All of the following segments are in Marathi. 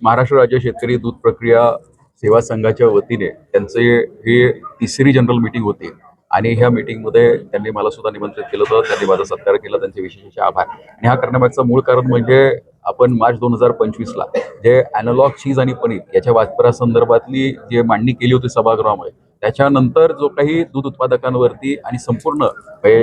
महाराष्ट्र राज्य शेतकरी दूध प्रक्रिया सेवा संघाच्या वतीने त्यांचे हे तिसरी जनरल मीटिंग होती आणि ह्या मीटिंगमध्ये त्यांनी मला सुद्धा निमंत्रित केलं होतं. त्यांनी माझा सत्कार केला, त्यांचे विशेष आभार. आणि हा करण्यामागचं मूळ कारण म्हणजे आपण मार्च 2025ला जे अॅनालॉग चीज आणि पनीर याच्या वापरासंदर्भातली जे मांडणी केली होती सभागृहामध्ये, त्याच्यानंतर जो काही दूध उत्पादकांवरती आणि संपूर्ण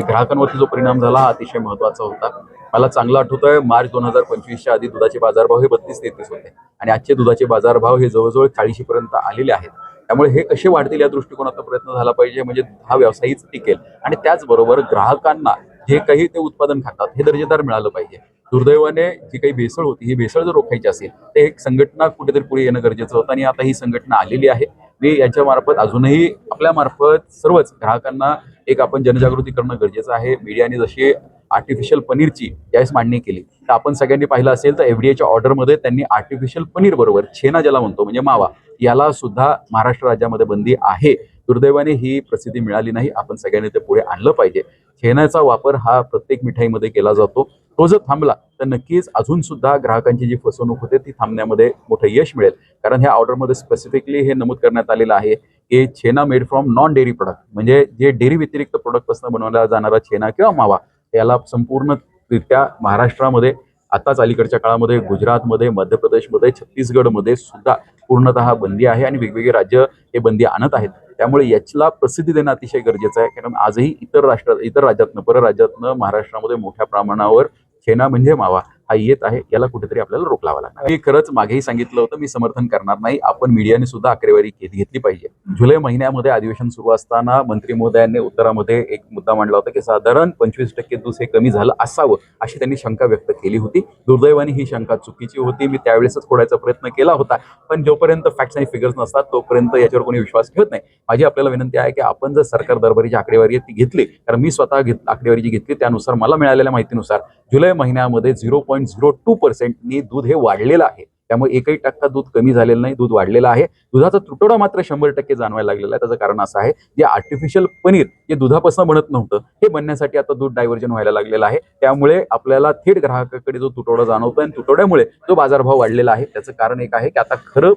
ग्राहकांवरती जो परिणाम झाला हा अतिशय महत्त्वाचा होता. मला चांगलं आठवतंय, मार्च 2025च्या आधी दुधाचे बाजारभाव हे 32-33 होते आणि आजचे दुधाचे बाजारभाव हे जवळजवळ 40 पर्यंत आलेले आहेत. त्यामुळे हे कसे वाढतील या दृष्टिकोनाचा प्रयत्न झाला पाहिजे, म्हणजे हा व्यवसायच टिकेल आणि त्याचबरोबर ग्राहकांना जे काही ते उत्पादन खातात हे दर्जेदार मिळालं पाहिजे. दुर्दैवाने जी काही भेसळ होती, ही भेसळ जर रोखायची असेल तर एक संघटना कुठेतरी पुढे येणं गरजेचं होतं आणि आता ही संघटना आलेली आहे. मी याच्या मार्फत अजूनही आपल्या मार्फत सर्वच ग्राहकांना एक आपण जनजागृती करणं गरजेचं आहे. मीडियाने जशी आर्टिफिशियल पनीरची ज्यावेळेस मांडणी केली तर आपण सगळ्यांनी पाहिलं असेल तर एफडीएच्या ऑर्डरमध्ये त्यांनी आर्टिफिशियल पनीर बरोबर छेना ज्याला म्हणतो म्हणजे मावा याला सुद्धा महाराष्ट्र राज्यामध्ये बंदी आहे. दुर्दैवाने ही प्रसिद्धी मिळाली नाही. आपण सगळ्यांनी ते पुढे आणलं पाहिजे. छेनाचा वापर हा प्रत्येक मिठाईमध्ये केला जातो. तो जर थांबला तर नक्कीच अजून सुद्धा ग्राहकांची जी फसवणूक होते ती थांबण्यामध्ये मोठं यश मिळेल. कारण ह्या ऑर्डरमध्ये स्पेसिफिकली हे नमूद करण्यात आलेलं आहे की chhena made from non dairy product, म्हणजे जे डेअरी व्यतिरिक्त प्रोडक्टपासून बनवला जाणारा छेना किंवा मावा याला संपूर्णरित्या महाराष्ट्रामध्ये आताच अलीकडच्या काळामध्ये गुजरातमध्ये, मध्य प्रदेशमध्ये, छत्तीसगडमध्ये सुद्धा पूर्णतः बंदी आहे आणि वेगवेगळे राज्य हे बंदी आणत आहेत. त्यामुळे याला प्रसिद्धी देणं अतिशय गरजेचं आहे. कारण आजही इतर राज्यातनं परराज्यातनं महाराष्ट्रामध्ये मोठ्या प्रमाणावर छेना म्हणजे मावा हा येत आहे. याला कुठेतरी आपल्याला रोख लावा लागणार. मी खरंच मागेही सांगितलं होतं, मी समर्थन करणार नाही. आपण मीडियाने सुद्धा आकडेवारी घेतली पाहिजे. जुलै महिन्यामध्ये अधिवेशन सुरू असताना मंत्री महोदयांनी उत्तरामध्ये एक मुद्दा मांडला होता की साधारण 25% दूध हे कमी झालं असावं अशी त्यांनी शंका व्यक्त केली होती. दुर्दैवाने ही शंका चुकीची होती. मी त्यावेळेसच खोडायचा प्रयत्न केला होता, पण जोपर्यंत फॅक्ट्स आणि फिगर्स नसतात तोपर्यंत याच्यावर कोणी विश्वास ठेवत नाही. माझी आपल्याला विनंती आहे की आपण जर सरकार दरबारीची आकडेवारी ती घेतली, कारण मी स्वतः आकडेवारी जी घेतली त्यानुसार मला मिळालेल्या माहितीनुसार जुलै महिन्यामध्ये 0.02% दूध हे वाढलेलं आहे. त्यामुळे एकही टक्का दूध कमी झालेलं नाही, दूध वाढलेलं आहे. दुधाचा तुटवडा मात्र 100% जाणवायला लागलेला आहे. त्याचं कारण असं आहे जे आर्टिफिशियल पनीर जे दुधापासून बनत नव्हतं हे बनण्यासाठी आता दूध डायव्हर्जन व्हायला लागलेलं आहे. त्यामुळे आपल्याला थेट ग्राहकाकडे जो तुटवडा जाणवतो आणि तुटवड्यामुळे जो बाजारभाव वाढलेला आहे त्याचं कारण एक आहे की आता खरं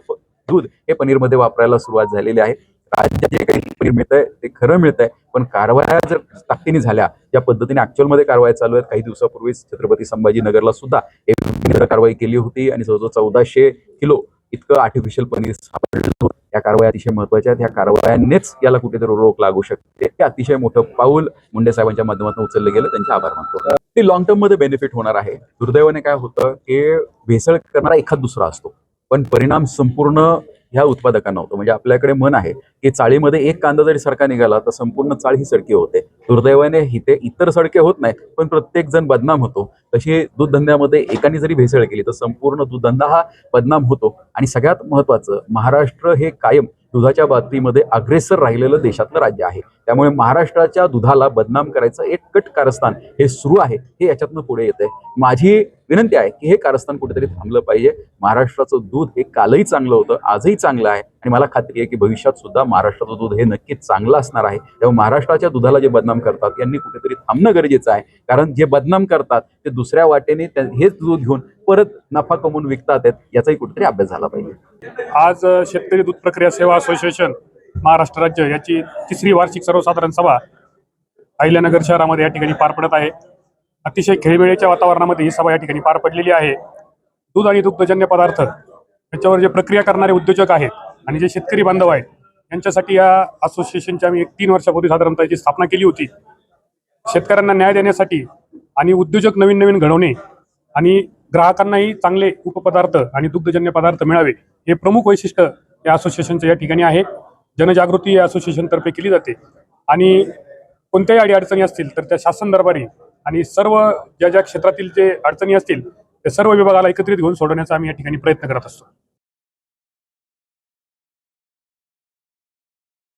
दूध हे पनीरमध्ये वापरायला सुरुवात झालेली आहे. राज्यात जे काही पनीर मिळतंय ते खरं मिळतंय, पण कारवाया जर ताकदीने झाल्या, ज्या पद्धतीने ऍक्च्युअलमध्ये कारवाया चालू आहेत. काही दिवसापूर्वीच छत्रपती संभाजीनगरला सुद्धा एक कारवाई केली होती आणि जवळजवळ 1400 किलो इतकं आर्टिफिशियल पनीर सापडलं होतं. या कारवाया अतिशय महत्वाच्या आहेत. ह्या कारवायांनीच याला कुठेतरी रोख लागू शकते. हे अतिशय मोठं पाऊल मुंडे साहेबांच्या माध्यमातून उचललं गेलं. त्यांचे आभार मानतो. ते लॉंग टर्म मध्ये बेनिफिट होणार आहे. दुर्दैवाने काय होतं की भेसळ करणारा एखाद दुसरा असतो, पण परिणाम संपूर्ण ह्या उत्पादकांना होतो. म्हणजे आपल्याकडे म्हण आहे की चाळीमध्ये एक कांदा जरी सरका निघाला तर संपूर्ण चाळ ही सडकी होते. दुर्दैवाने इथे इतर सडके होत नाही, पण प्रत्येक जण बदनाम होतो. तशी दूध धंद्यामध्ये एकाने जरी भेसळ केली तर संपूर्ण दूध धंदा हा बदनाम होतो. आणि सगळ्यात महत्वाचं, महाराष्ट्र हे कायम दुधाच्या बाबतीमध्ये अग्रेसर राहिलेलं देशातलं राज्य आहे. त्यामुळे महाराष्ट्राच्या दुधाला बदनाम करायचं एक कट कारस्थान हे सुरू आहे, हे याच्यातनं पुढे येतंय. माझी विनंती आहे की हे कारस्थान कुठेतरी थांबलं पाहिजे. महाराष्ट्राचं दूध हे कालही चांगलं होतं, आजही चांगलं आहे आणि मला खात्री आहे की भविष्यात सुद्धा महाराष्ट्राचं दूध हे नक्कीच चांगलं असणार आहे. तेव्हा महाराष्ट्राच्या दुधाला जे बदनाम करतात यांनी कुठेतरी थांबणं गरजेचं आहे. कारण जे बदनाम करतात ते दुसऱ्या वाटेने हेच दूध घेऊन परत नफा कमवून विकतात याचाही कुठेतरी अभ्यास झाला पाहिजे. आज शेतकरी दूध प्रक्रिया सेवा असोसिएशन महाराष्ट्र राज्य याची तिसरी वार्षिक सर्वसाधारण सभा अहिल्यानगर शहरामध्ये या ठिकाणी पार पडत आहे. अतिशय खेळीमेळीच्या वातावरणामध्ये ही सभा या ठिकाणी पार पडलेली आहे. दूध आणि दुग्धजन्य पदार्थ याच्यावर जे प्रक्रिया करणारे उद्योजक आहेत आणि जे शेतकरी बांधव आहेत यांच्यासाठी या असोसिएशनची आम्ही 3 वर्षापूर्वी साधारणतः याची स्थापना केली होती. शेतकऱ्यांना न्याय देण्यासाठी आणि उद्योजक नवीन घडवणे आणि ग्राहकांनाही चांगले उपपदार्थ आणि दुग्धजन्य पदार्थ मिळावे हे प्रमुख वैशिष्ट्य या असोसिएशनचं या ठिकाणी आहे. जनजागृती या असोसिएशनतर्फे केली जाते आणि कोणत्याही अडीअडचणी असतील तर त्या शासन दरबारी आणि सर्व ज्या क्षेत्रातील जे अडचणी असतील त्या सर्व विभागाला एकत्रित घेऊन सोडवण्याचा आम्ही या ठिकाणी प्रयत्न करत असतो.